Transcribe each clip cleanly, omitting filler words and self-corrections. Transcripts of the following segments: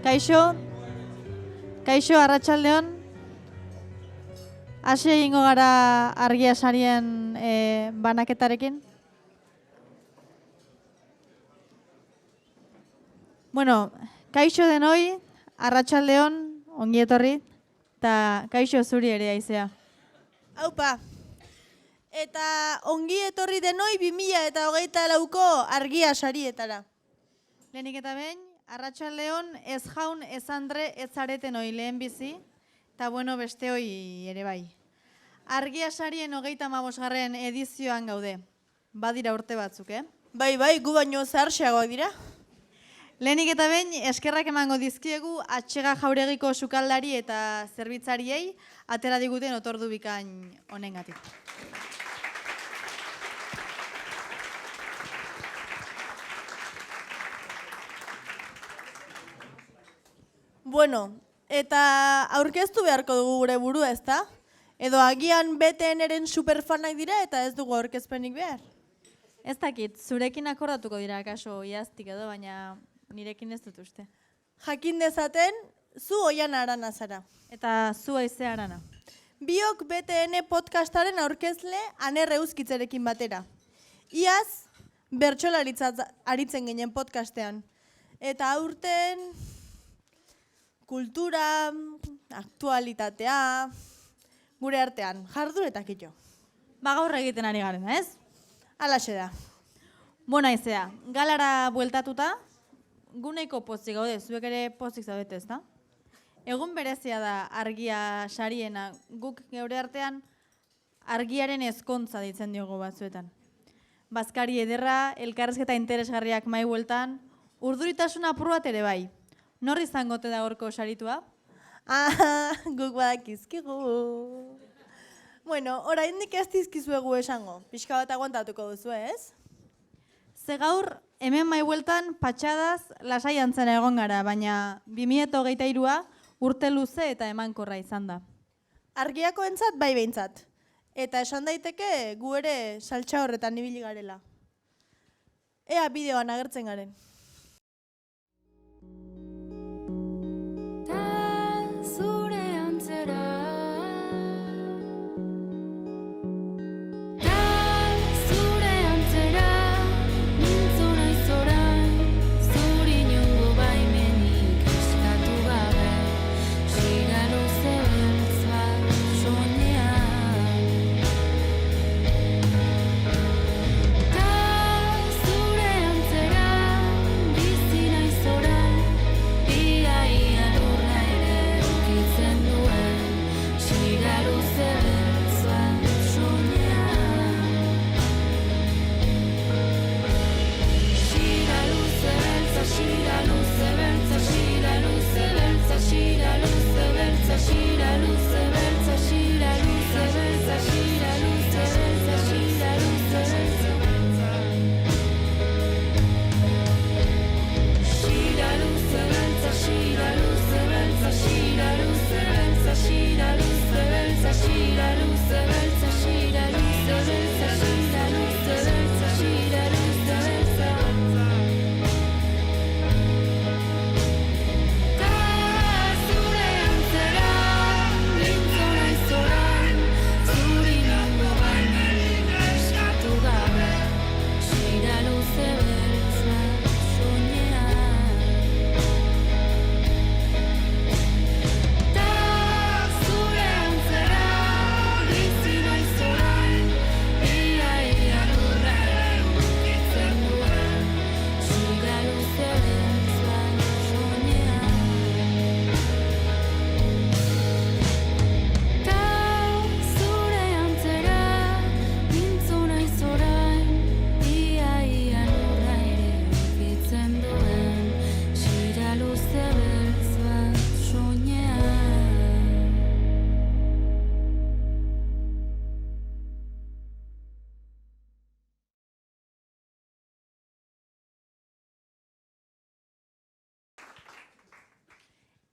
Kaixo, arratsaldeon. Hasi egingo gara argia sarien banaketarekin. Bueno, kaixo denoi, arratsaldeon, ongi etorri, eta kaixo zuri ere aizea. Aupa, eta ongi etorri denoi 2024ko argia sarietara. Lehenik eta behin, arratsaldeon ez jaun, ez andre, ez zareten hoi lehen bizi, eta bueno, beste hoi ere bai. Argia sarien 35. edizioan gaude. Badira urte batzuk, Bai, gu baino zaharxeagoak dira. Lehenik eta behin, eskerrak emango dizkiegu Atxega Jauregiko sukaldari eta zerbitzariei atera diguten otordu bikain honengatik. Bueno, eta aurkeztu beharko dugu gure burua, ezta? Edo agian BTN-ren superfanak dira eta ez dugu aurkezpenik behar. Ez dakit, zurekin akordatuko dira kaso iaztik edo, baina nirekin ez dut uste. Jakin dezaten, zu Oihan Arana zara. Eta zu Aize Arana. Biok BTN podcastaren aurkezle Aner Euskitzerekin batera. Iaz, bertsolaritzat aritzen ginen podcastean. Eta aurten kultura, aktualitatea, gure artean, jarduretak ito. Gaur egiten ari garen, ez? Halaxe da. Bona Aizea, galara bueltatuta, guneiko pozik gaude, zuek ere pozik zaudete, ez da? Egun berezia da argia sariena, guk geure artean argiaren ezkontza ditzen diogo batzuetan. Bazkari ederra, elkarrezketa interesgarriak mai bueltan, urduritasun apur bat ere bai. Nor izangote da gorko saritua? Guk badakizkigu. Bueno, oraindik ez dizkizuegu esango. Pixka bat aguantatuko duzu, ez? Ze gaur, hemen mai bueltan patxadaz lasai antzena egon gara, baina 2023a urte luze eta emankorra izan da. Argiako entzat, bai behintzat. Eta esan daiteke gu ere saltxa horretan ibili garela. Ea bideoan agertzen garen.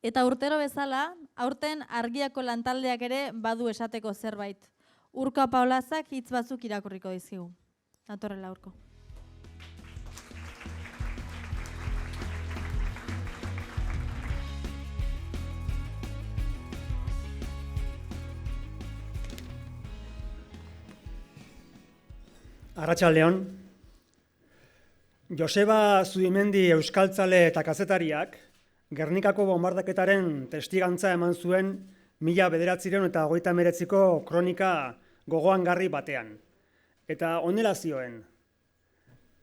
Eta urtero bezala, aurten argiako lantaldeak ere badu esateko zerbait. Urko Paulazak hitz batzuk irakurriko dizkigu. Datorrela Urko. Arratsaldeon. Joseba Zubimendi euskaltzale eta kazetariak Gernikako bombardaketaren testigantza eman zuen 1939ko kronika gogoangarri batean. Eta honela zioen: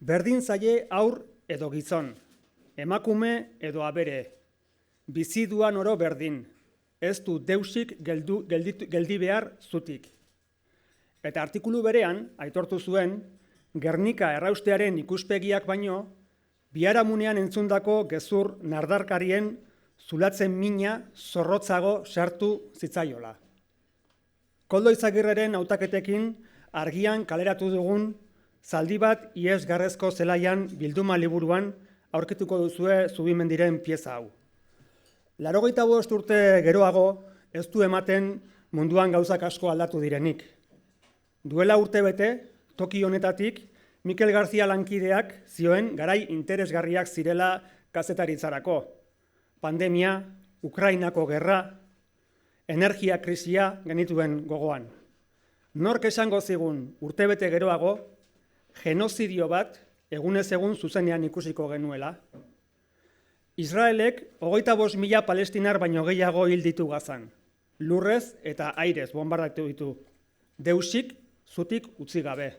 berdin zaie haur edo gizon, emakume edo abere, bizi duan oro berdin, ez du deusik geldi behar zutik. Eta artikulu berean, aitortu zuen, Gernika erraustearen ikuspegiak baino, biharamunean entzundako gezur nardarkarien zulatzen mina zorrotzago sartu zitzaiola. Koldo Izagirreren hautaketekin argian kaleratu dugun zaldi bat iesgarrezko zelaian bilduma liburuan aurkituko duzue Zubimendiren pieza hau. 85 urte geroago ez du ematen munduan gauzak asko aldatu direnik. Duela urte bete, toki honetatik, Mikel Garzia lankideak zioen garai interesgarriak zirela kazetaritzarako. Pandemia, Ukrainako gerra, energia krisia genituen gogoan. Nork esango zigun urtebete geroago, genozidio bat egunez egun zuzenean ikusiko genuela. Israelek 25.000 palestinar baino gehiago hil ditu Gazan. Lurrez eta airez bombardatu ditu. Deusik zutik utzi gabe.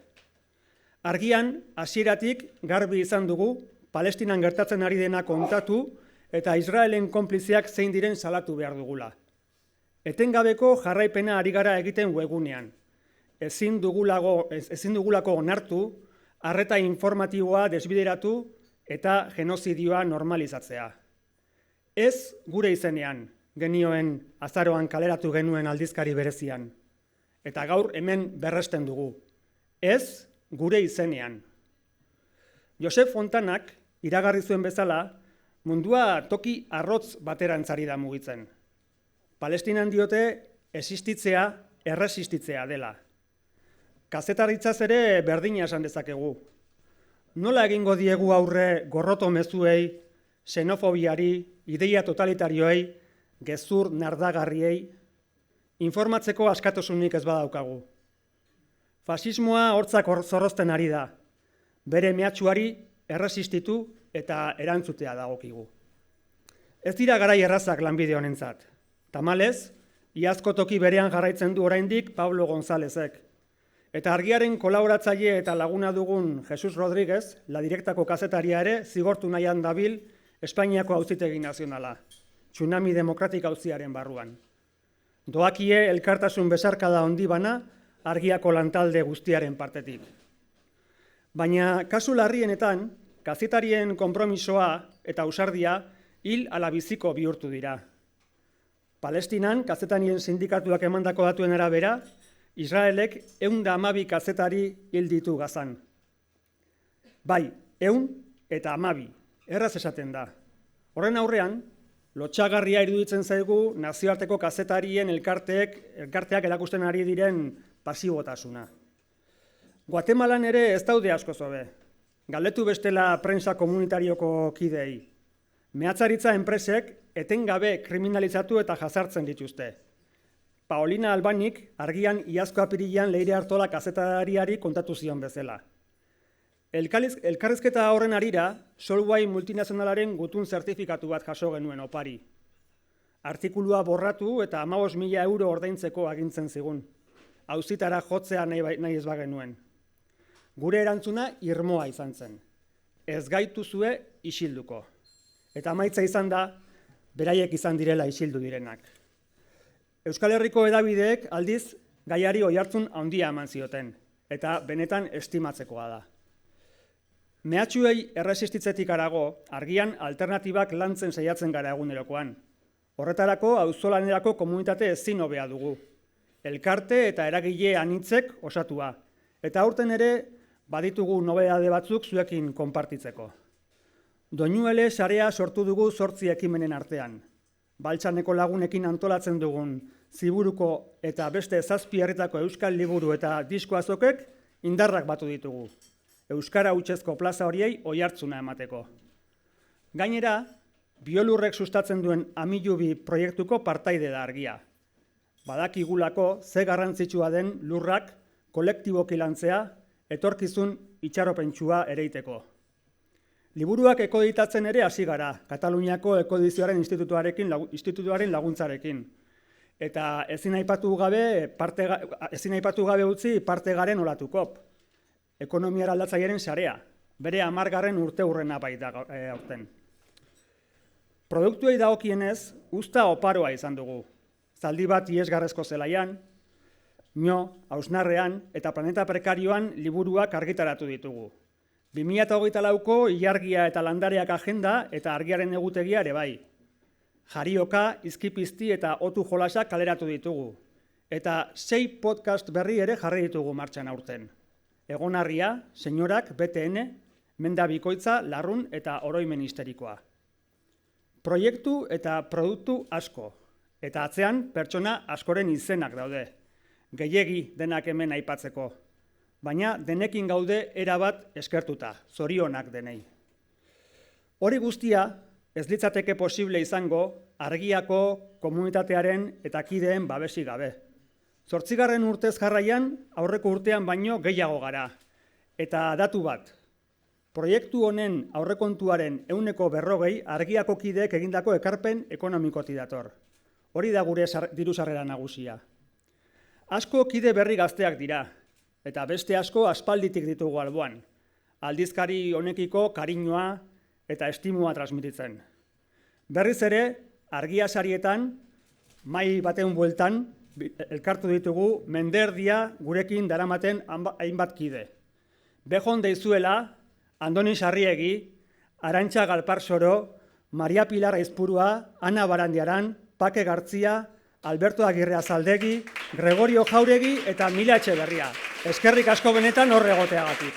Argian, hasieratik garbi izan dugu, Palestinan gertatzen ari dena kontatu eta Israelen konpliziak zein diren salatu behar dugula. Etengabeko jarraipena ari gara egiten webgunean. Ezin dugulako onartu, arreta informatiboa desbideratu eta genozidioa normalizatzea. Ez gure izenean, genioen azaroan kaleratu genuen aldizkari berezian. Eta gaur hemen berresten dugu. Ez gure izenean. Josep Fontanak iragarri zuen bezala, mundua toki arrotz baterantzari da mugitzen. Palestinan diote existitzea erresistitzea dela. Kazetaritzaz ere berdina esan dezakegu. Nola egingo diegu aurre gorroto mezuei, xenofobiari, ideia totalitarioei, gezur nardagarriei, informatzeko askatasunik ez badaukagu. Fasismoa hortzak zorrozten ari da. Bere mehatxuari erresistitu eta erantzutea dagokigu. Ez dira garai errazak lanbide honentzat. Tamalez, iazko toki berean jarraitzen du oraindik Pablo Gonzálezek. Eta argiaren kolaboratzaile eta laguna dugun Jesus Rodríguez, La Directako kazetaria ere, zigortu nahian dabil Espainiako Auzitegi Nazionala, Tsunami Demokratik auziaren barruan. Doakie elkartasun besarkada handi bana, argiako lantalde guztiaren partetik. Baina kasu larrienetan, kazetarien konpromisoa eta ausardia hil ala biziko bihurtu dira. Palestinan, kazetarien sindikatuak emandako datuen arabera, Israelek 112 kazetari hil ditu Gazan. Bai, 112, erraz esaten da. Horren aurrean, lotsagarria iruditzen zaigu nazioarteko kazetarien elkarteak erakusten ari diren pasibotasuna. Guatemalan ere ez daude asko zobe. Galdetu bestela prensa komunitarioko kidei. Mehatzaritza enpresek etengabe kriminalizatu eta jazartzen dituzte. Paolina Albanik argian iazko apirilean Leire Artola kazetariari kontatu zion bezala. Elkarrizketa horren arira, Solvay multinazionalaren gutun zertifikatu bat jaso genuen opari. Artikulua borratu eta 15.000 euro ordaintzeko agintzen zigun. Auzitara jotzea nahi ez bagenuen. Gure erantzuna irmoa izan zen. Ez gaituzue isilduko. Eta amaitza izan da, beraiek izan direla isildu direnak. Euskal Herriko hedabideek aldiz gaiari oihartzun handia eman zioten, eta benetan estimatzekoa da. Mehatxuei erresistitzetik harago, argian alternatibak lantzen saiatzen gara egunerokoan. Horretarako auzolanerako komunitate ezin hobea dugu. Elkarte eta eragile anitzek osatua, eta aurten ere baditugu nobedade batzuk zuekin konpartitzeko. Doinuele sarea sortu dugu 8 ekimenen artean. Baltsaneko lagunekin antolatzen dugun Ziburuko eta beste 7 herritako euskal liburu eta disko azokek indarrak batu ditugu. Euskara hutsezko plaza horiei oihartzuna emateko. Gainera, Biolurrek sustatzen duen Amilubi proiektuko partaide da argia. Badakigulako ze garrantzitsua den lurrak kolektiboki lantzea etorkizun itxaropentsua ereiteko. Liburuak ekoditatzen ere hasi gara, Kataluniako Ekodizioaren institutuaren laguntzarekin. Eta ezin aipatu gabe utzi parte garen olatukop, ekonomiara aldatzailearen sarea, bere 10. urteurrena baita aurten. Produktuei dagokienez, uzta oparoa izan dugu. Zaldi bat iesgarrezko zelaian, Hausnarrean eta Planeta Prekarioan liburuak argitaratu ditugu. 2024ko ilargia eta landareak agenda eta argiaren egutegia ere bai. Jarioka, izkipizti eta otu jolasak kaleratu ditugu. Eta 6 podcast berri ere jarri ditugu martxan aurten. Egonarria, Senyorak, BTN, Menda Bikoitza, Larrun eta Oroimen Histerikoa. Proiektu eta produktu asko. Eta atzean pertsona askoren izenak daude. Gehiegi denak hemen aipatzeko. Baina denekin gaude erabat eskertuta, zorionak denei. Hori guztia ez litzateke posible izango argiako komunitatearen eta kideen babesi gabe. 8. urtez jarraian aurreko urtean baino gehiago gara. Eta datu bat, proiektu honen aurrekontuaren 140 argiako kideek egindako ekarpen ekonomikotik dator. Hori da gure diru sarrera nagusia. Asko kide berri gazteak dira, eta beste asko aspalditik ditugu alboan. Aldizkari honekiko kariñoa eta estimua transmititzen. Berriz ere, argia sarietan, mahai batean bueltan, elkartu ditugu menderdia gurekin daramaten hainbat kide. Bejon deizuela, Andoni Sarriegi, Arantxa Galparsoro, Maria Pilar Aizpurua, Ana Barandiaran, Pake Gartzia, Alberto Agirre Azaldegi, Gregorio Jauregi eta Mila Etxeberria. Eskerrik asko benetan hor egoteagatik.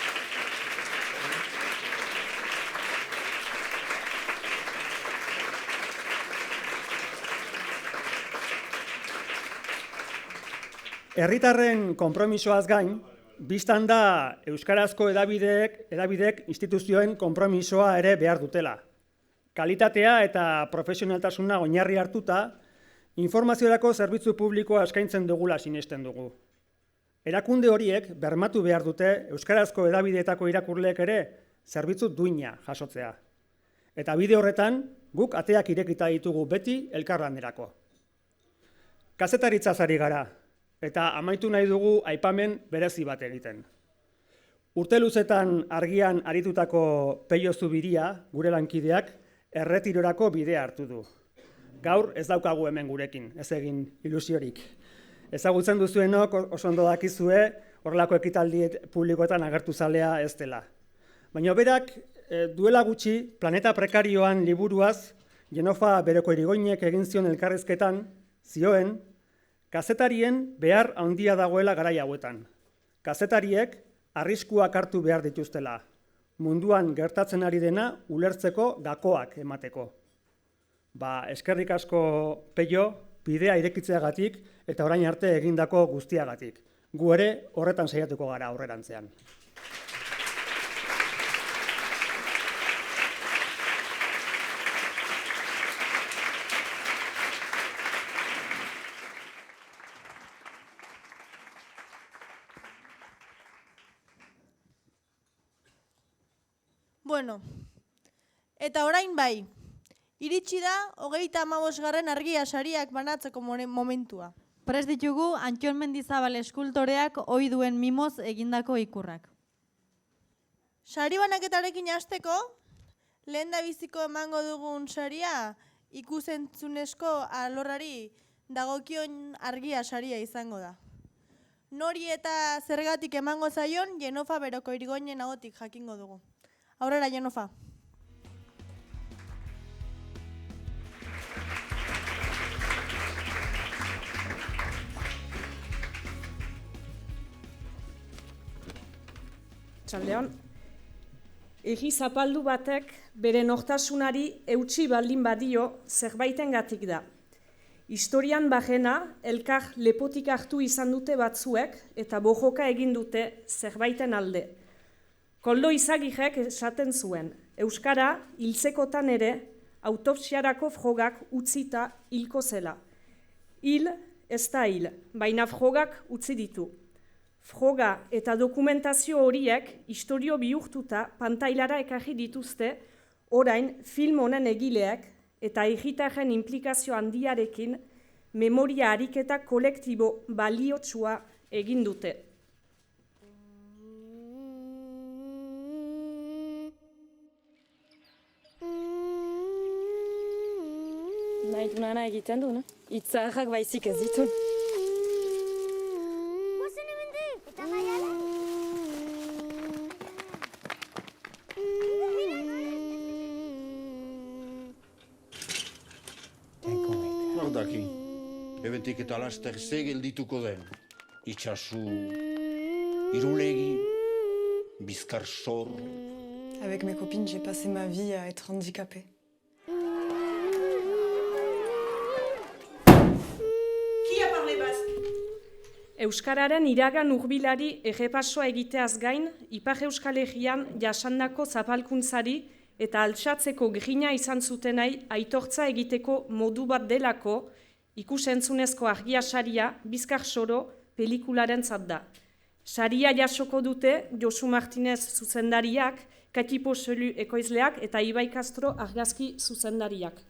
Herritarren konpromisoaz gain, bistan da euskarazko hedabideek instituzioen konpromisoa ere behar dutela. Kalitatea eta profesionaltasuna oinarri hartuta, informaziorako zerbitzu publikoa eskaintzen dugula sinesten dugu. Erakunde horiek bermatu behar dute euskarazko hedabideetako irakurleek ere zerbitzu duina jasotzea. Eta bide horretan guk ateak irekita ditugu beti elkarlanerako. Kazetaritzaz ari gara, eta amaitu nahi dugu aipamen berezi bat egiten. Urte luzetan argian aritutako Peio Zubiria, gure lankideak, erretirorako bidea hartu du. Gaur ez daukagu hemen gurekin, ez egin ilusiorik. Ezagutzen duzuenok oso ondo dakizue horrelako ekitaldi publikoetan agertu zalea ez dela. Baina berak duela gutxi Planeta Prekarioan liburuaz Jenofa Bereko Irigoinek egin zion elkarrizketan zioen kazetarien behar handia dagoela garai hauetan. Kazetariek arriskuak hartu behar dituztela. Munduan gertatzen ari dena ulertzeko gakoak emateko. Eskerrik asko Peio, bidea irekitzeagatik eta orain arte egindako guztiagatik. Gu ere horretan saiatuko gara aurrerantzean. Bueno, eta orain bai. Iritsi da 35. argia sariak banatzeko momentua. Prest ditugu Antxon Mendizabal eskultoreak ohi duen mimoz egindako ikurrak. Sari banaketarekin hasteko, lehendabiziko emango dugun saria ikusentzunezko alorrari dagokion argia saria izango da. Nori eta zergatik emango zaion Jenofa Bereko Irigoinen ahotik jakingo dugu. Aurrera, Jenofa. Txaldeon. Egi zapaldu batek bere nortasunari eutsi baldin badio zerbaitengatik da. Historian bajena elkar lepotik hartu izan dute batzuek eta bojoka egin dute zerbaiten alde. Koldo Izagirrek esaten zuen, euskara hiltzekotan ere autopsiarako frogak utzita hilko zela. Hil ez da hil, baina frogak utzi ditu. Froga eta dokumentazio horiek istorio bihurtuta pantailara ekarri dituzte orain film honen egileak eta herritarren inplikazio handiarekin memoria ariketa kolektibo baliotsua egin dute. Nahi dunana egiten du, no? Itzaharrak baizik ez ditu. Nor daki, ebetik eta laster ze geldituko den. Itxasu, irulegi, bizkarsor. Avec mes copines, j'ai passé ma vie à être handicapée. Euskararen iragan hurbilari errepasoa egiteaz gain, Ipar Euskal Herrian jasandako zapalkuntzari eta altxatzeko grina izan zutenai aitortza egiteko modu bat delako, ikusentzunezko argia saria Bizkar Soro pelikularen da. Saria jasoko dute Josu Martinez zuzendariak, Kati Poxelu ekoizleak eta Ibai Castro argazki zuzendariak.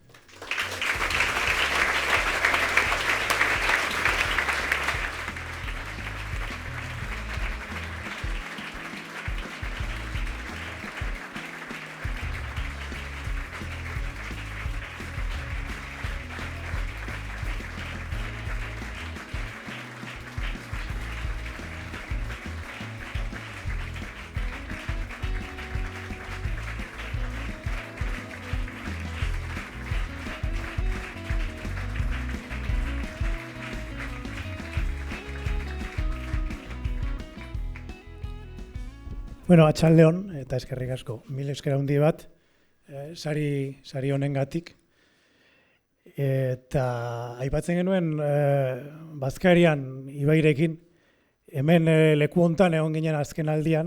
Bueno, atxaldeon, eta eskerrik asko, mil esker handi bat, sari honengatik. Eta aipatzen genuen Bazkarian Ibairekin, hemen leku hontan egon ginen azken aldia,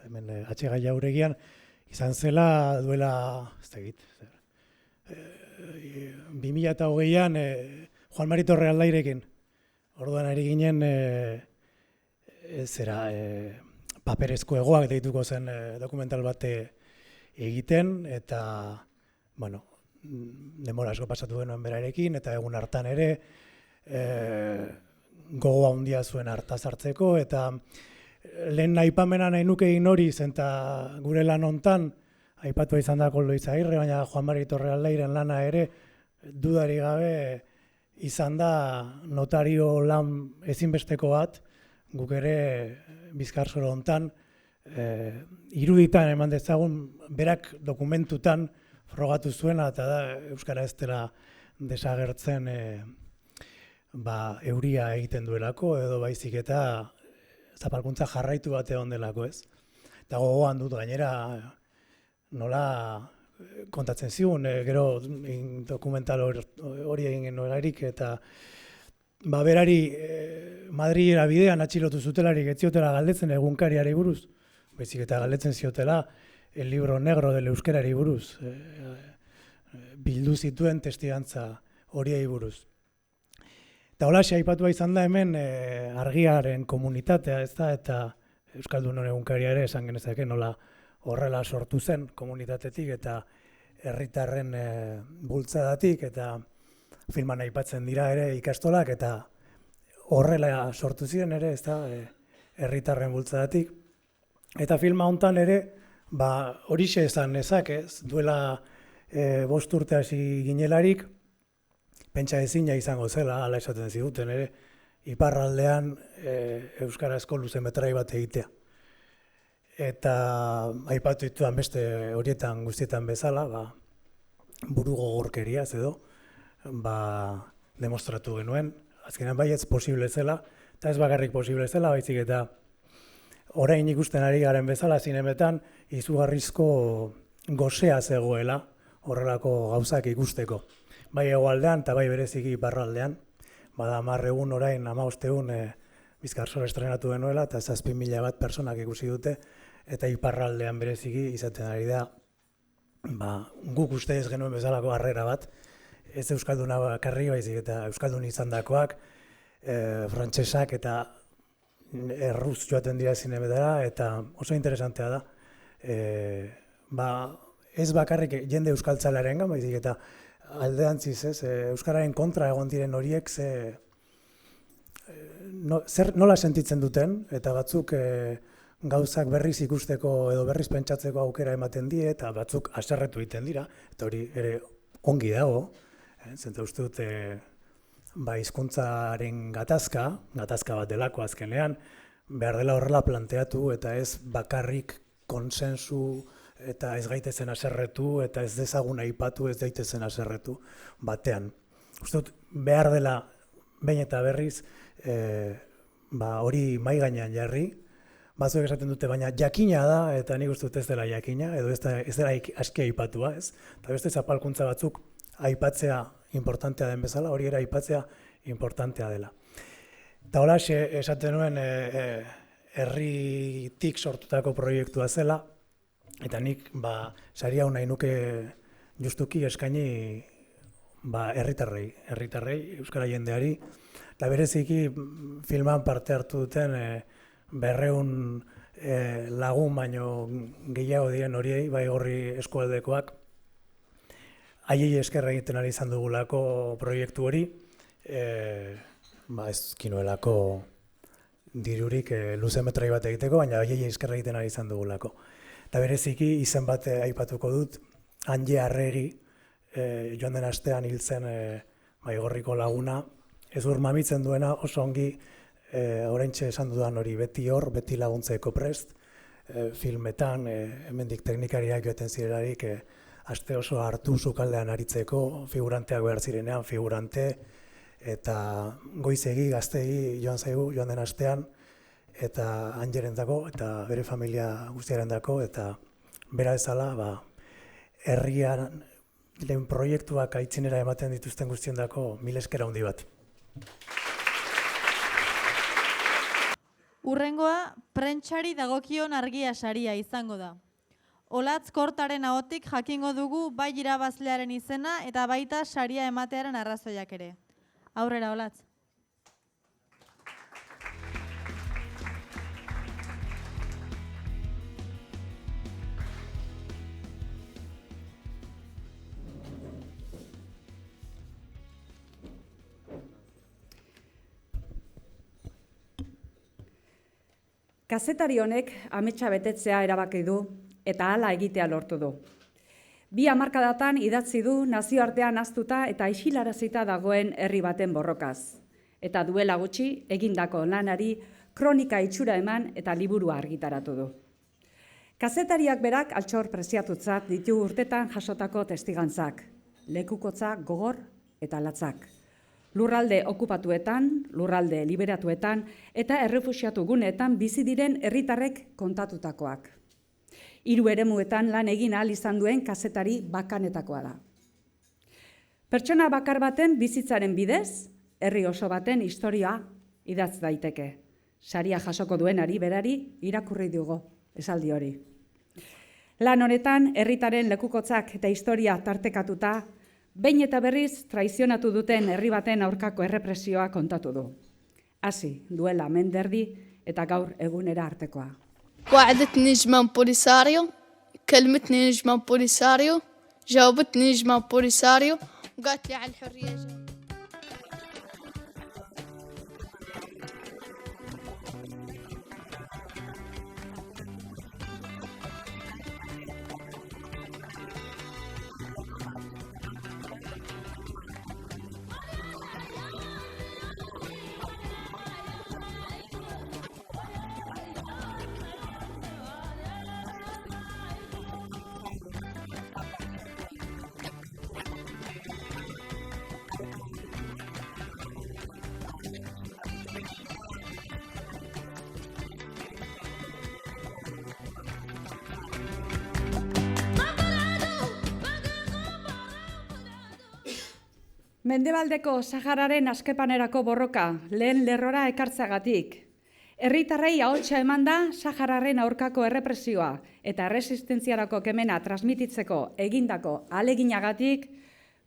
hemen atxegai jauregian, izan zela duela, ez dakit, 2008an Juan Mari Torrealdairekin, orduan ari ginen paperezko hegoak deituko zen dokumental bat egiten, eta, bueno, denbora asko pasatu genuen berarekin, eta egun hartan ere gogoa handia zuen hartaz hartzeko, eta lehen aipamena nahi nuke egin hori, zenta gure lan hontan, aipatu izan da Koldo Izagirre, baina Juan Mari Torrealdairen lana ere, dudari gabe izan da notario lan ezinbesteko bat, guk ere Bizkar Soro hontan iruditan eman dezagun berak dokumentutan frogatu zuena, eta da euskara ez dela desagertzen euria egiten duelako, edo baizik eta zapalkuntza jarraitu bat egon delako, ez. Eta gogoan dut gainera nola kontatzen zigun, gero dokumental hori egin genuelarik, eta berari Madrilera bidean atxilotu zutelarik ez ziotela galdetzen egunkariari buruz, baizik eta galdetzen ziotela el libro negro del euskerari buruz, bildu zituen testigantza horiei buruz. Eta holaxe aipatua izan da hemen argiaren komunitatea, ez da, eta Euskaldunon egunkaria ere esan genezake nola horrela sortu zen komunitatetik eta herritarren bultzadatik, eta filman aipatzen dira ere ikastolak, eta horrela sortu ziren ere, ez da, herritarren bultzadatik. Eta filma hontan ere, horixe esan nezake, duela 5 urte hasi ginelarik, pentsa ezina izango zela, hala esaten ziguten ere, iparraldean euskarazko luzemetrai bat egitea. Eta aipatu ditudan beste horietan guztietan bezala, buru gogorkeriaz edo, demostratu genuen, azkenean bai ez posible zela, eta ez bakarrik posible zela, baizik eta orain ikusten ari garen bezala zinemetan izugarrizko gosea zegoela horrelako gauzak ikusteko. Bai hegoaldean eta bai bereziki iparraldean, bada 10 egun orain 15 egun Bizkar Soro estrenatu genuela eta 7.000 bat personak ikusi dute, eta iparraldean bereziki izaten ari da, guk uste ez genuen bezalako harrera bat, ez euskalduna bakarri baizik eta euskaldun izandakoak, frantsesak eta erruz joaten dira zinemetara, eta oso interesantea da. Ez bakarrik jende euskaltzalearengan, baizik eta aldeantziz, euskararen kontra egon diren horiek nola sentitzen duten, eta batzuk gauzak berriz ikusteko edo berriz pentsatzeko aukera ematen die, eta batzuk haserretu egiten dira, eta hori ere ongi dago, zenta uste dut hizkuntzaren gatazka bat delako azkenean, behar dela horrela planteatu, eta ez bakarrik konsensu eta ez gaitezen haserretu, eta ez dezagun aipatu, ez daitezen haserretu batean. Uste dut, behar dela behin eta berriz hori mahai gainean jarri, batzuek esaten dute, baina jakina da, eta nik uste dut ez dela jakina, edo ez dela aski aipatua, ez? Eta beste zapalkuntza batzuk aipatzea importantea den bezala, hori era aipatzea importantea dela. Eta hola, esaten nuen herritik sortutako proiektua zela, eta nik sari hau nahi nuke justuki eskaini herritarrei, euskara jendeari, eta bereziki filman parte hartu duten 200 lagun baino gehiago diren horiei, Baigorri eskualdekoak, haiei esker egiten ari izan dugulako proiektu hori, ez kinuelako dirurik luzemetrai bat egiteko, baina haiei esker egiten ari izan dugulako. Eta bereziki izen bat aipatuko dut, Anje Arregi, joan den astean hil zen Baigorriko laguna, ez mamitzen duena oso ongi oraintxe esan dudan hori beti hor, beti laguntzeko prest, filmetan, hemendik teknikariak joaten zirelarik, aste oso hartu sukaldean aritzeko, figuranteak behar zirenean, figurante, eta goizegi, gaztegi joan zaigu, joan den astean, eta Anjerendako, eta bere familia guztiarendako, eta bera ezala, herrian lehen proiektuak aitzinera ematen dituzten guztiendako mil esker handi bat. Hurrengoa, prentsari dagokion argia saria izango da. Olatz Kortaren ahotik jakingo dugu bai irabazlearen izena eta baita saria ematearen arrazoiak ere. Aurrera, Olatz. Kazetari honek ametsa betetzea erabaki du eta hala egitea lortu du. 2 hamarkadatan idatzi du nazioartean ahaztuta eta isilarazita dagoen herri baten borrokaz. Eta duela gutxi egindako lanari kronika itxura eman eta liburua argitaratu du. Kazetariak berak altxor preziatutzat ditu urtetan jasotako testigantzak, lekukotza gogor eta latzak. Lurralde okupatuetan, lurralde liberatuetan eta errefuxiatu guneetan bizi diren herritarrek kontatutakoak. 3 eremuetan lan egin ahal izan duen kazetari bakanetakoa da. Pertsona bakar baten bizitzaren bidez, herri oso baten historia idatz daiteke. Saria jasoko duenari berari irakurri dugu esaldi hori. Lan honetan, herritaren lekukotzak eta historia tartekatuta, behin eta berriz traizionatu duten herri baten aurkako errepresioa kontatu du. Hasi duela menderdi eta gaur egunera artekoa. وعدتني نجمة بوليساريو كلمتني نجمة بوليساريو جاوبتني نجمة بوليساريو وقالت لي على الحرية Mendebaldeko Sahararen askepanerako borroka lehen lerrora ekartzagatik. Herritarrei ahotsa emanda Sahararen aurkako errepresioa eta erresistentziarako kemena transmititzeko egindako ahaleginagatik,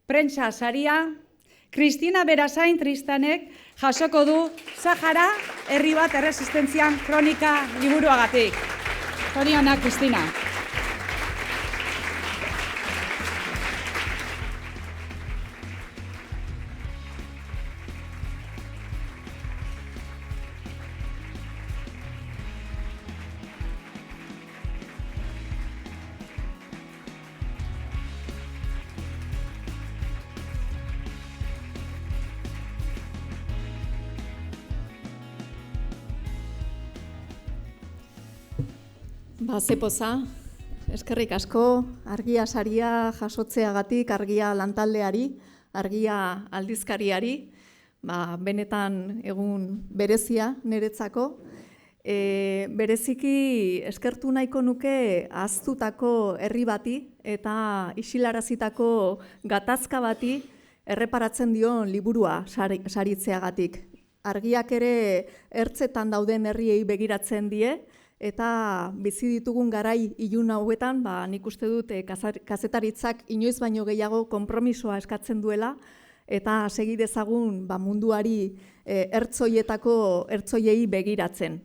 prentsa saria, Kristina Berasain Tristanek jasoko du Sahara herri bat erresistentzian kronika liburuagatik. Zorionak, Kristina. Ze poza, eskerrik asko, argia saria jasotzeagatik, argia lantaldeari, argia aldizkariari, benetan egun berezia niretzako. Bereziki eskertu nahiko nuke ahaztutako herri bati eta isilarazitako gatazka bati erreparatzen dion liburua saritzeagatik. Argiak ere ertzetan dauden herriei begiratzen die, eta bizi ditugun garai ilun hauetan, nik uste dut kazetaritzak inoiz baino gehiago konpromisoa eskatzen duela, eta segi dezagun munduari ertzoiei begiratzen.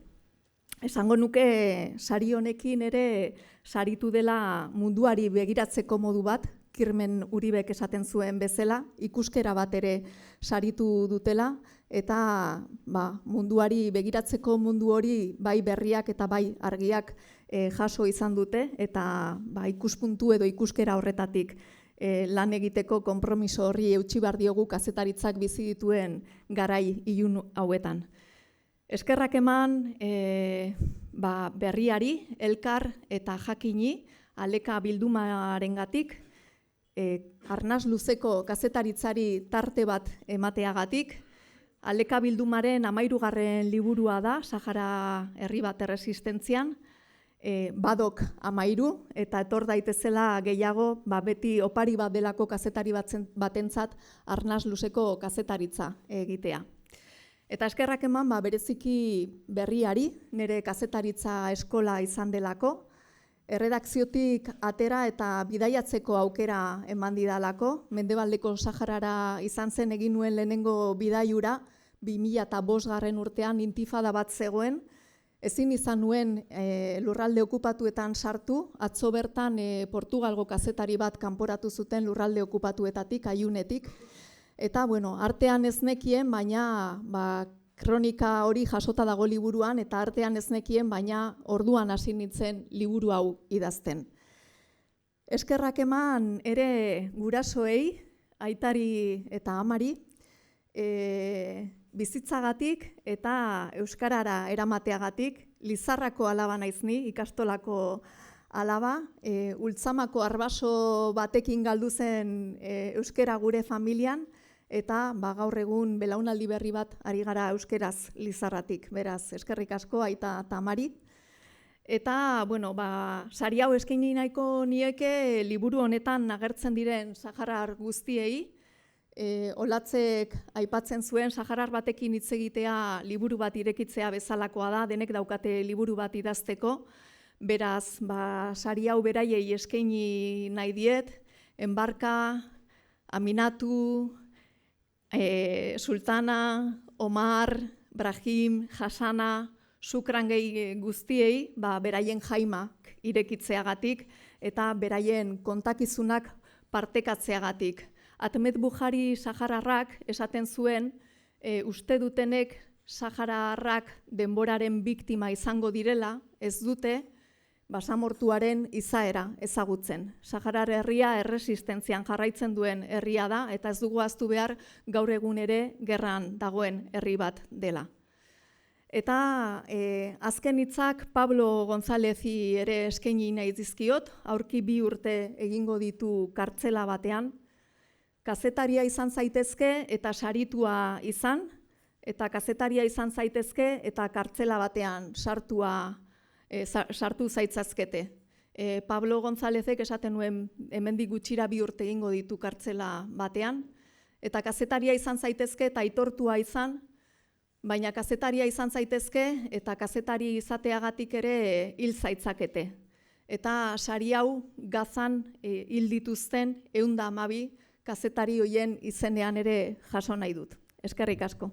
Esango nuke sari honekin ere saritu dela munduari begiratzeko modu bat, Kirmen Uribek esaten zuen bezala, ikuskera bat ere saritu dutela, eta munduari begiratzeko mundu hori bai berriak eta bai argiak jaso izan dute, eta ikuspuntu edo ikuskera horretatik lan egiteko konpromiso horri eutsi behar diogu kazetaritzak bizi dituen garai ilun hauetan. Eskerrak eman berriari, elkar eta jakini, aleka bildumarengatik, arnaz luzeko kazetaritzari tarte bat emateagatik, aleka bildumaren 13. liburua da, Sahara herri bat erresistentzian, badok 13, eta etor daitezela gehiago, beti opari bat delako kazetari batentzat arnaz luzeko kazetaritza egitea. Eta eskerrak eman bereziki berriari, nire kazetaritza eskola izan delako, erredakziotik atera eta bidaiatzeko aukera eman didalako, Mendebaldeko Saharara izan zen egin nuen lehenengo bidaiura, 2005 urtean intifada bat zegoen, ezin izan nuen lurralde okupatuetan sartu, atzo bertan Portugalgo kazetari bat kanporatu zuten lurralde okupatuetatik, Aiunetik, eta artean ez nekien, baina kronika hori jasota dago liburuan, eta artean ez nekien, baina orduan hasi nintzen liburu hau idazten. Eskerrak eman ere gurasoei, aitari eta amari, bizitzagatik eta euskarara eramateagatik, Lizarrako alaba naiz ni, ikastolako alaba, Ultzamako arbaso batekin galdu zen euskara gure familian, eta gaur egun belaunaldi berri bat ari gara euskeraz Lizarratik, beraz, eskerrik asko aita eta amari. Eta, sari hau eskaini nahiko nieke liburu honetan agertzen diren saharar guztiei, Olatzek aipatzen zuen saharar batekin hitz egitea liburu bat irekitzea bezalakoa da, denek daukate liburu bat idazteko, beraz, sari hau beraiei eskaini nahi diet, Enbarka, Aminatu, Sultana, Omar, Brahim, Hasana, Sukran gehi guztiei, beraien jaimak irekitzeagatik eta beraien kontakizunak partekatzeagatik. Ahmed Buhari sahararrak esaten zuen, uste dutenek sahararrak denboraren biktima izango direla, ez dute basamortuaren izaera ezagutzen. Saharar herria erresistentzian jarraitzen duen herria da, eta ez dugu ahaztu behar gaur egun ere gerran dagoen herri bat dela. Eta azken hitzak Pablo Gonzálezi ere eskaini nahi dizkiot, aurki 2 urte egingo ditu kartzela batean, kazetaria izan zaitezke eta saritua izan, eta kazetaria izan zaitezke eta kartzela batean sartu zaitzazkete. Pablo Gonzálezek esaten nuen hemendik gutxira 2 urte egingo ditu kartzela batean, eta kazetaria izan zaitezke eta aitortua izan, baina kazetaria izan zaitezke eta kazetari izateagatik ere hil zaitzakete. Eta sari hau Gazan hil dituzten 112 kazetari hoien izenean ere jaso nahi dut. Eskerrik asko.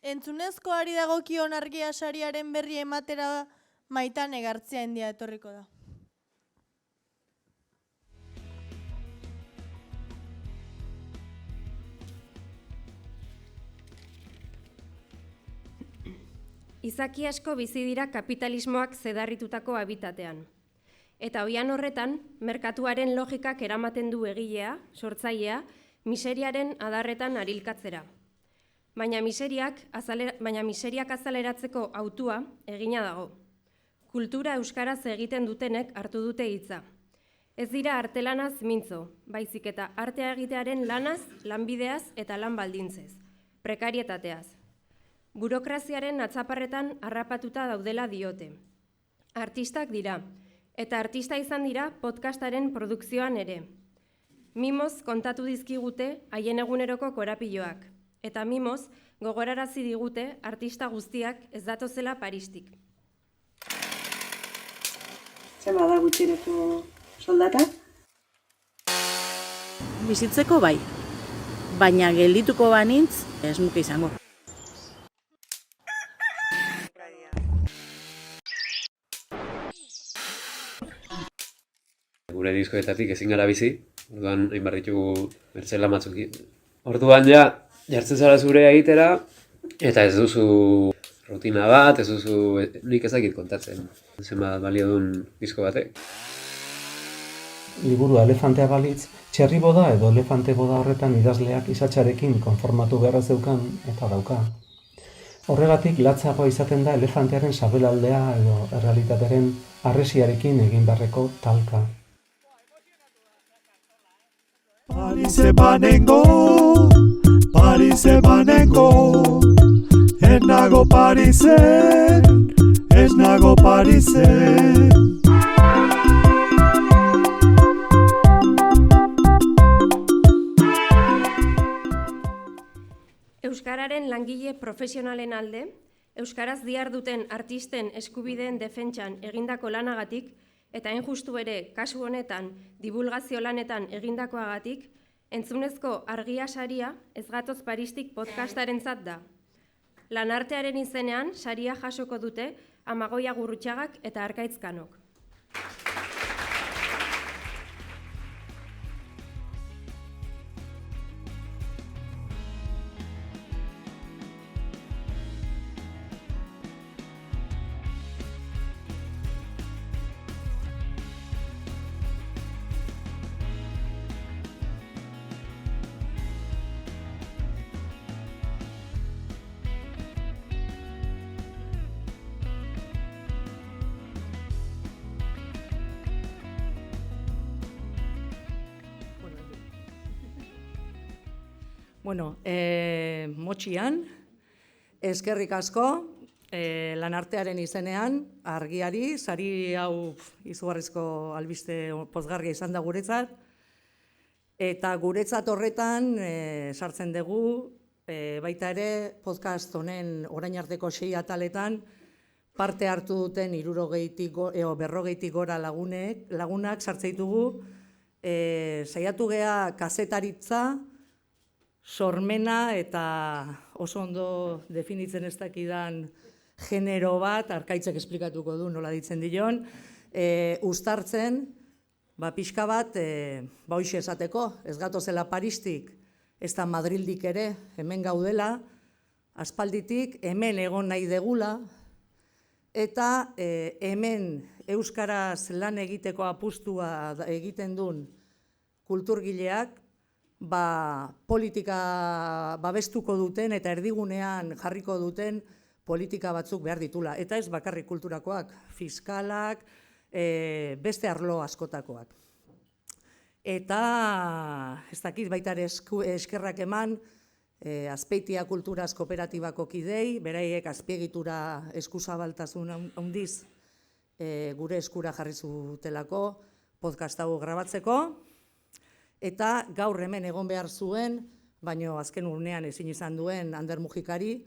Entzunezkoari dagokion argia sariaren berri ematera Maitane Gartziaindia etorriko da. Izaki asko bizi dira kapitalismoak zedarritutako habitatean. Eta oian horretan, merkatuaren logikak eramaten du egilea, sortzailea, miseriaren adarretan arilkatzera. Baina miseriak azaleratzeko hautua egina dago. Kultura euskaraz egiten dutenek hartu dute hitza. Ez dira artelanaz mintzo, baizik eta artea egitearen lanaz, lanbideaz eta lan baldintzez, prekarietateaz. Burokraziaren atzaparretan harrapatuta daudela diote. Artistak dira, eta artista izan dira podcastaren produkzioan ere. Mimoz kontatu dizkigute haien eguneroko korapiloak, eta mimoz gogorarazi digute artista guztiak ez datozela Paristik. Zema da gutxireko soldata? Bizitzeko bai, baina geldituko banintz ez nuke izango. Gure diskoetatik ezin gara bizi, orduan hainbar ditugu bertzela batzuk. Orduan ja, jartzen zara zure egitera, eta ez duzu rutina bat, ez duzu nik ezakit kontatzen. Zenbat balio duen disko batek. Liburua elefantea balitz, txerri boda edo elefante boda horretan idazleak izatxarekin konformatu beharra zeukan eta dauka. Horregatik latzagoa izaten da elefantearen sabelaldea edo errealitatearen harresiarekin egin beharreko talka. Parise banengo, ez nago Parisen, ez nago Parisen. Euskararen langile profesionalen alde, euskaraz diharduten artisten eskubideen defentsan egindako lanagatik, eta hain justu ere, kasu honetan, divulgazio lanetan egindakoagatik, entzunezko argia saria ez gatoz Paristik podcastarentzat da. Lanartearen izenean saria jasoko dute Amagoia Gurrutxagak eta Arkaitz Kanok. Bueno, motxian, eskerrik asko, lanartearen izenean, argiari, sari hau izugarrizko albiste pozgarria izan da guretzat, eta guretzat horretan sartzen dugu, baita ere podcast honen orain arteko 6 ataletan parte hartu duten 40 gora lagunak sartzen ditugu, saiatu gea kazetaritza, sormena eta oso ondo definitzen ez dakidan genero bat, Arkaitzek esplikatuko du nola ditzen dion, uztartzen, pixka bat, hoxe esateko, ez gatozela Paristik, ez da Madrildik ere, hemen gaudela, aspalditik, hemen egon nahi degula, eta hemen euskaraz lan egiteko apustua egiten duen kulturgileak, politika babestuko duten eta erdigunean jarriko duten politika batzuk behar ditula. Eta ez bakarrik kulturakoak, fiskalak, beste arlo askotakoak. Eta ez dakit baita ere eskerrak eman Azpeitia Kulturaz Kooperatibako kidei, beraiek azpiegitura eskuzabaltasun handiz gure eskura jarri zutelako podcast hau grabatzeko, eta gaur hemen egon behar zuen, baino azken urnean ezin izan duen Ander Mujikari,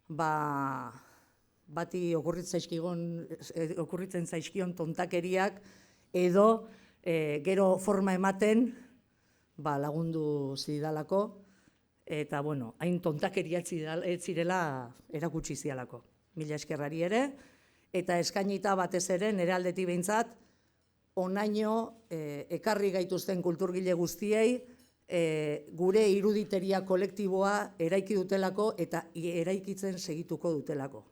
bati okurritzen zaizkion tontakeriak edo gero forma ematen lagundu zidalako, eta hain tontakeria ez zirela erakutsi zialako. Mila eskerrari ere, eta eskainita batez ere nire aldetik behintzat, onaino ekarri gaituzten kulturgile guztiei, gure iruditeria kolektiboa eraiki dutelako eta eraikitzen segituko dutelako.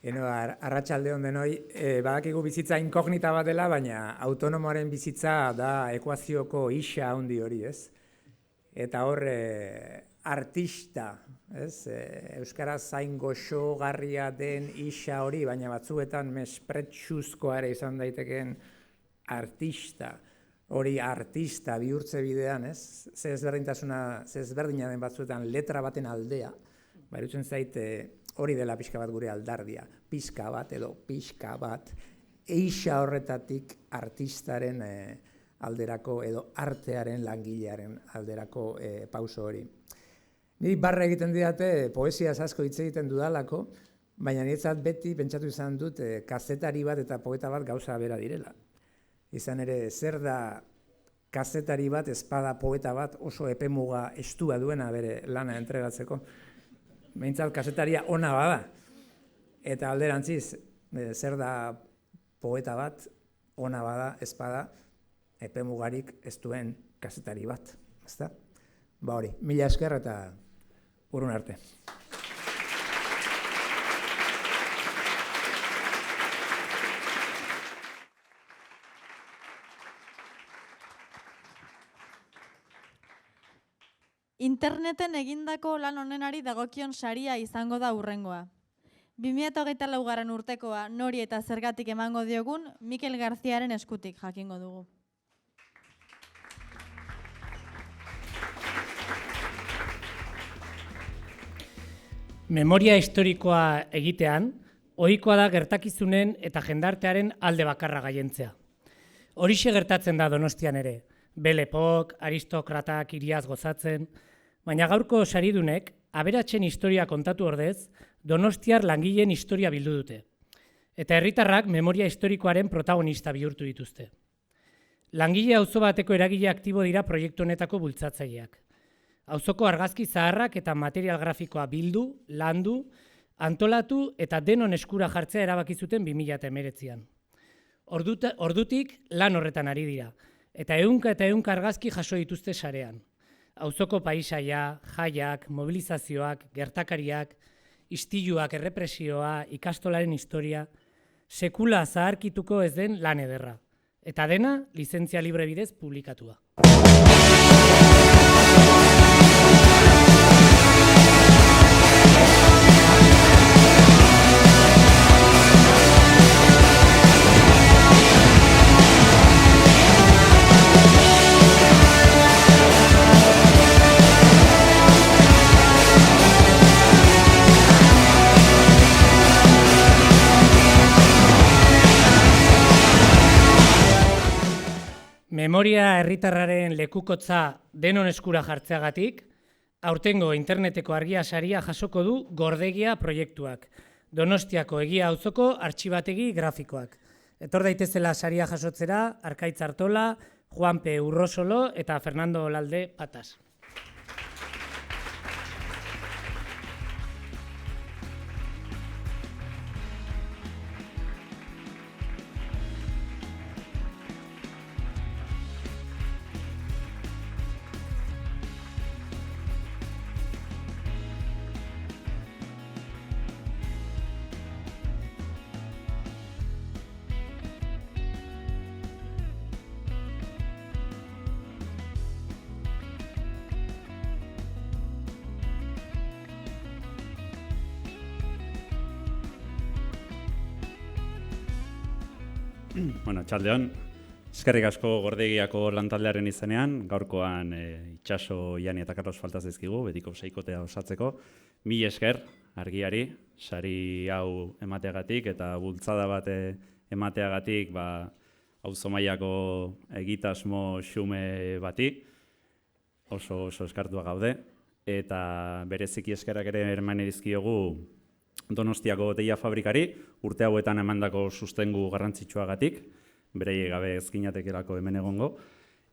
Arratsalde on denoi, badakigu bizitza inkognita bat dela, baina autonomoaren bizitza da ekuazioko isa handi hori, ez? Eta hor, artista, ez? Euskaraz zain goxogarria den isa hori, baina batzuetan mespretsuzkoa ere izan daitekeen artista, hori artista bihurtze bidean, ez? Ze ezberdina den batzuetan letra baten aldea, iruditzen zait hori dela pixka bat gure aldardia, pixka bat edo pixka bat, eixa horretatik artistaren alderako edo artearen langilearen alderako pauso hori. Niri barra egiten didate poesia asko hitz egiten dudalako, baina niretzat beti pentsatu izan dut kazetari bat eta poeta bat gauza bera direla. Izan ere, zer da kazetari bat, espada poeta bat oso epemuga estua duena bere lana entregatzeko. Behintzat kazetaria ona bada, eta alderantziz, zer da poeta bat, ona bada, espada, epemugarik ez duen kazetari bat, ezta? Hori, mila esker eta urrun arte. Interneten egindako lan honenari dagokion saria izango da hurrengoa. 2024 urtekoa nori eta zergatik emango diogun Mikel Garziaren eskutik jakingo dugu. Memoria historikoa egitean, ohikoa da gertakizunen eta jendartearen alde bakarra gaientzea. Horixe gertatzen da Donostian ere, belepok, aristokratak iriaz gozatzen, baina gaurko saridunek, aberatsen historia kontatu ordez, Donostiar langileen historia bildu dute. Eta herritarrak memoria historikoaren protagonista bihurtu dituzte. Langile auzo bateko eragile aktibo dira proiektu honetako bultzatzaileak. Auzoko argazki zaharrak eta material grafikoa bildu, landu, antolatu eta denon eskura jartzea erabaki zuten 2019an. Ordutik lan horretan ari dira, eta ehunka argazki jaso dituzte sarean. Auzoko paisaia, jaiak, mobilizazioak, gertakariak, istiluak, errepresioa, ikastolaren historia, sekula zaharkituko ez den lan ederra. Eta dena, lizentzia libre bidez publikatua. Memoria herritarraren lekukotza denon eskura jartzeagatik, aurtengo interneteko argia saria jasoko du Gordegia proiektuak, Donostiako egia auzoko artxibategi grafikoak. Etor daitezela saria jasotzera Arkaitz Artola, Juanpe Urrosolo eta Fernando Olalde Patas. Bueno, txaldeon, Eskerrik asko Gordegiako lantaldearen izenean, gaurkoan Itxaso, Jani eta Carlos faltaz dizkigu, betiko seikotea osatzeko. Mil esker argiari, sari hau emateagatik eta bultzada bat emateagatik auzo mailako egitasmo xume bati, oso eskartua gaude. Eta bereziki eskerrak ere eman dizkiogu Donostiako Teila Fabrikari, urte hauetan emandako sustengu garrantzitsuagatik, beraiek gabe ez ginatekelako hemen egongo,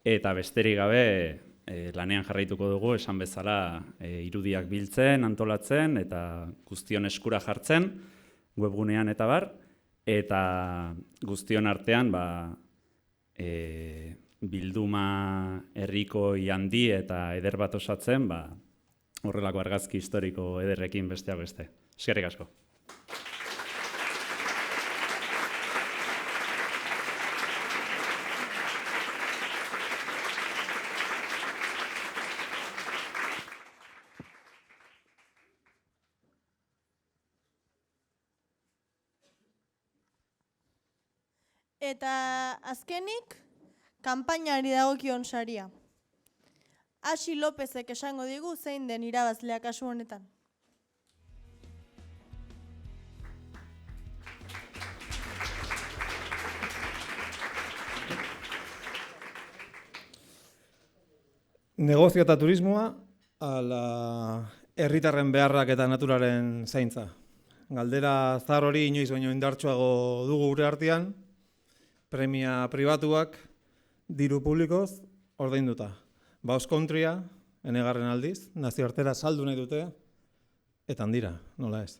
eta besterik gabe lanean jarraituko dugu, esan bezala irudiak biltzen, antolatzen, eta guztion eskura jartzen, webgunean eta bar, eta guztion artean bilduma herrikoi handi eta eder bat osatzen, horrelako argazki historiko ederrekin besteak beste. Eskerrik asko. Eta azkenik, kanpainari dagokion saria. Asi Lopezek esango digu zein den irabazlea kasu honetan. Negozio eta turismoa, ala herritarren beharrak eta naturaren zaintza. Galdera zahar hori inoiz baino indartsuago dugu gure artean, premia pribatuak diru publikoz ordainduta. Basque Countrya, enegarren aldiz, nazioartera saldu nahi dute, eta handira, nola ez.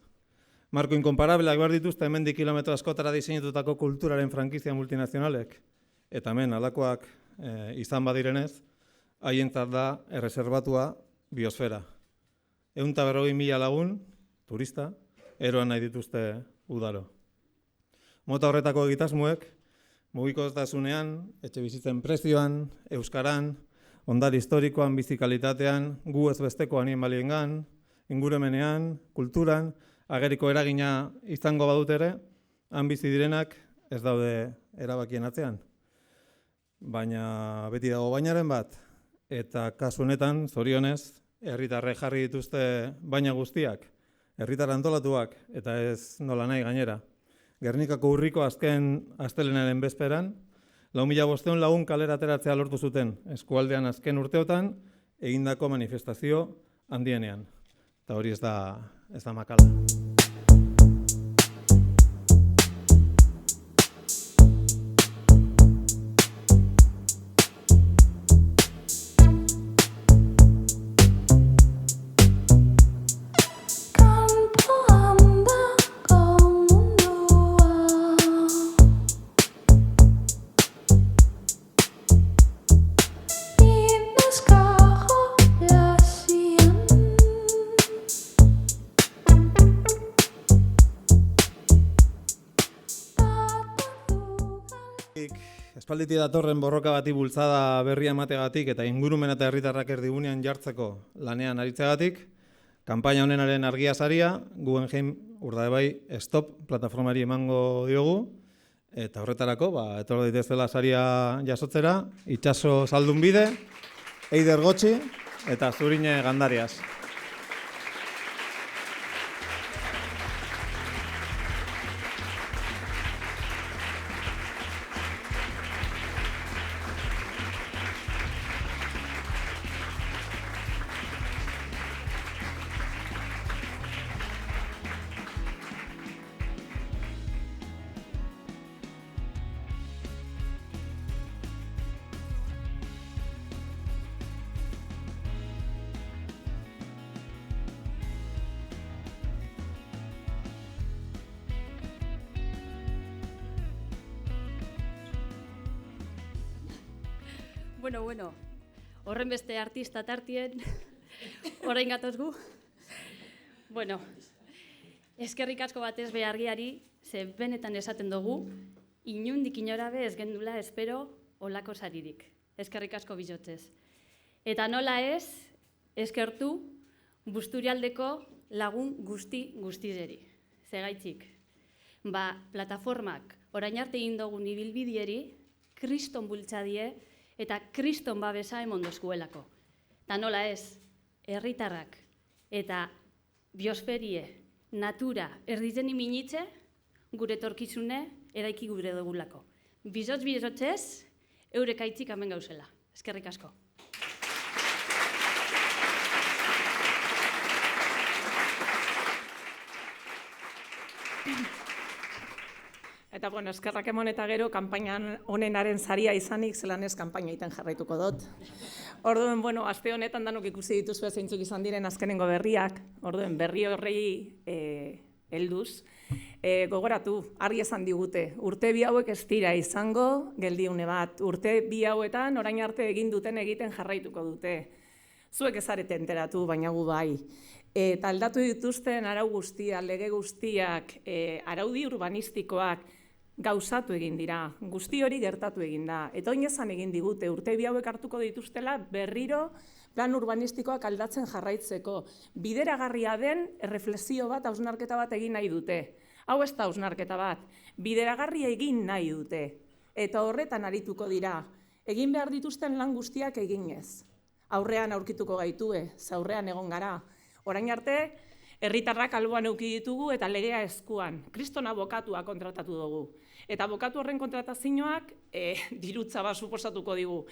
Marko inkonparableak behar dituzte hemendik kilometro askotara diseinatutako kulturaren frankizia multinazionalek, eta hemen alakoak izan badirenez, haientzat da erreserbatua biosfera. 140.000 lagun, turista, eroan nahi dituzte udaro. Mota horretako egitasmoek, mugikoztasunean, etxe bizitzen prezioan, euskaran, ondare historikoan, bizikalitatean, gu ez besteko animaliengan, ingurumenean, kulturan, ageriko eragina izango badut ere, han bizi direnak ez daude erabakien atzean. Baina beti dago bainaren bat, eta kasu honetan, zorionez, herritarrek jarri dituzte baina guztiak, herritar antolatuak, eta ez nola nahi gainera. Gernikako urriko azken astelehenaren bezperan, 4.500 lagun kalera ateratzea lortu zuten, eskualdean azken urteotan, egindako manifestazio handienean. Eta hori ez da makala. Espalditik datorren borroka bati bultzada berria emategatik eta ingurumen eta herritarrak erdigunean jartzeko lanean aritzegatik, kanpaina honenaren argia saria, Guggenheim Urdaibai Stop plataformari emango diogu, eta horretarako, etor daitezela saria jasotzera, Itxaso Zaldunbide, Eider Gotxi eta Zurine Gandarias. Bueno, horren beste artista tartien, orain gatoz gu. Bueno, eskerrik asko batez be argiari, ze benetan esaten dugu, inundik inorabe ez gendula espero olako saririk. Eskerrik asko bizotzez. Eta nola ez, eskertu Busturialdeko lagun guztizeri. Zegaitzik, plataformak orain arte egin dugun ibilbidieri, kriston bultzadie eta kriston babesa emon dozkuelako. Ta nola ez, herritarrak eta biosferie, natura, erditzen iminitze, gure torkizune eraiki gure dugulako. Bizotzez, eurek aitzik hemen gauzela. Eskerrik asko. Eta, bueno, eskerrak emon eta gero, kanpainan honenaren saria izanik, zelan ez kanpaina egiten jarraituko dut. Orduen, bueno, aste honetan danok ikusi dituzue zeintzuk izan diren azkenengo berriak, orduen, berri horrei helduz. Gogoratu, argi esan digute, urte bi hauek ez dira izango geldiune bat, urte bi hauetan orain arte egin duten egiten jarraituko dute. Zuek ez zarete enteratu, baina gu bai. Eta aldatu dituzten arau guztiak, lege guztiak, araudi urbanistikoak, gauzatu egin dira, guzti hori gertatu egin da. Eta oinezan egin digute, urte bi hauek hartuko dituztela berriro plan urbanistikoak aldatzen jarraitzeko. Bideragarria den erreflexio bat, hausnarketa bat egin nahi dute. Hau ez da hausnarketa bat, bideragarria egin nahi dute. Eta horretan arituko dira, egin behar dituzten lan guztiak eginez. Aurrean aurkituko gaitue, zaurrean egon gara. Orain arte, herritarrak alboan eduki ditugu eta legea eskuan. Kriston abokatua kontratatu dugu. Eta abokatu horren kontratazioak dirutza bat suposatuko digu.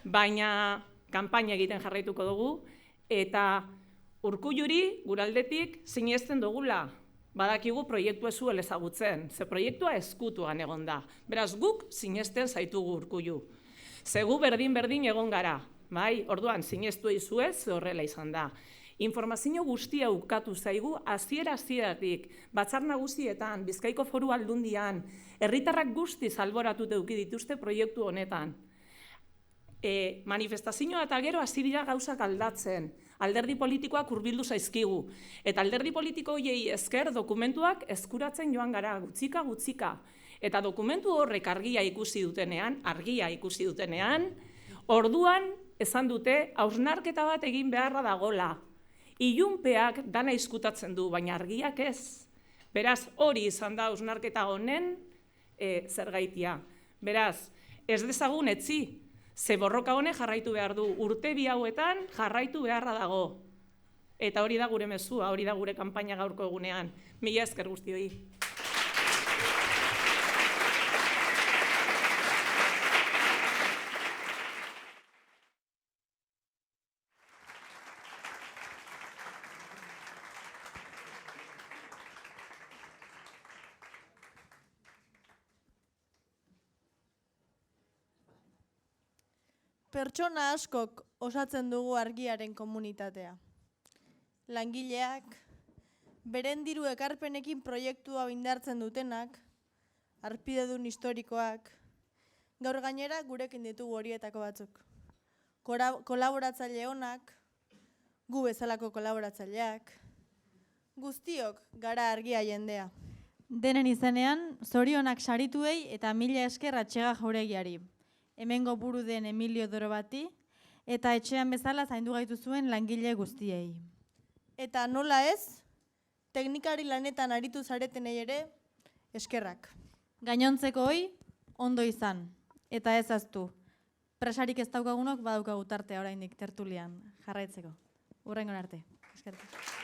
Baina kanpaina egiten jarraituko dugu eta Urkulluri guraldetik sinesten dugula. Badakigu proiektua ez zuela ezagutzen, ze proiektua eskutuan egon da. Beraz, guk sinesten zaitugu Urkullu. Zegu berdin egon gara, bai? Orduan, sinestu izuez, horrela izan da. Informazio guztia ukatu zaigu hasieratik, Batzar Nagusietan, Bizkaiko Foru Aldundian, herritarrak guztiz alboratuta eduki dituzte proiektu honetan. Manifestazioa eta gero hasi dira gauzak aldatzen, alderdi politikoak hurbildu zaizkigu, eta alderdi politiko horiei esker dokumentuak eskuratzen joan gara, gutzika. Eta dokumentu horrek argia ikusi dutenean, orduan esan dute hausnarketa bat egin beharra dagola. Ilunpeak dana izkutatzen du, baina argiak ez. Beraz, hori izan da hausnarketa honen zergaitia. Beraz, ez dezagun etzi, ze borroka honek jarraitu behar du, urte bi hauetan jarraitu beharra dago. Eta hori da gure mezua, hori da gure kanpaina gaurko egunean. Mila esker guztioi. Pertsona askok osatzen dugu argiaren komunitatea. Langileak, beren diru ekarpenekin proiektua indartzen dutenak, harpidedun historikoak, gaur gainera gurekin ditugu horietako batzuk. Kolaboratzaile onak, gu bezalako kolaboratzaileak, guztiok gara argia jendea. Denen izenean, zorionak sarituei eta mila esker Atxega Jauregiari. Hemengo buru den Emilio Dorobati, eta etxean bezala zaindu gaitu zuen langile guztiei. Eta nola ez, teknikari lanetan aritu zaretenei ere, eskerrak. Gainontzeko hoi, ondo izan, eta ez aztu. Presarik ez daukagunok badaukagu tartea oraindik tertulian jarraitzeko. Hurrengon arte. Eskerrak.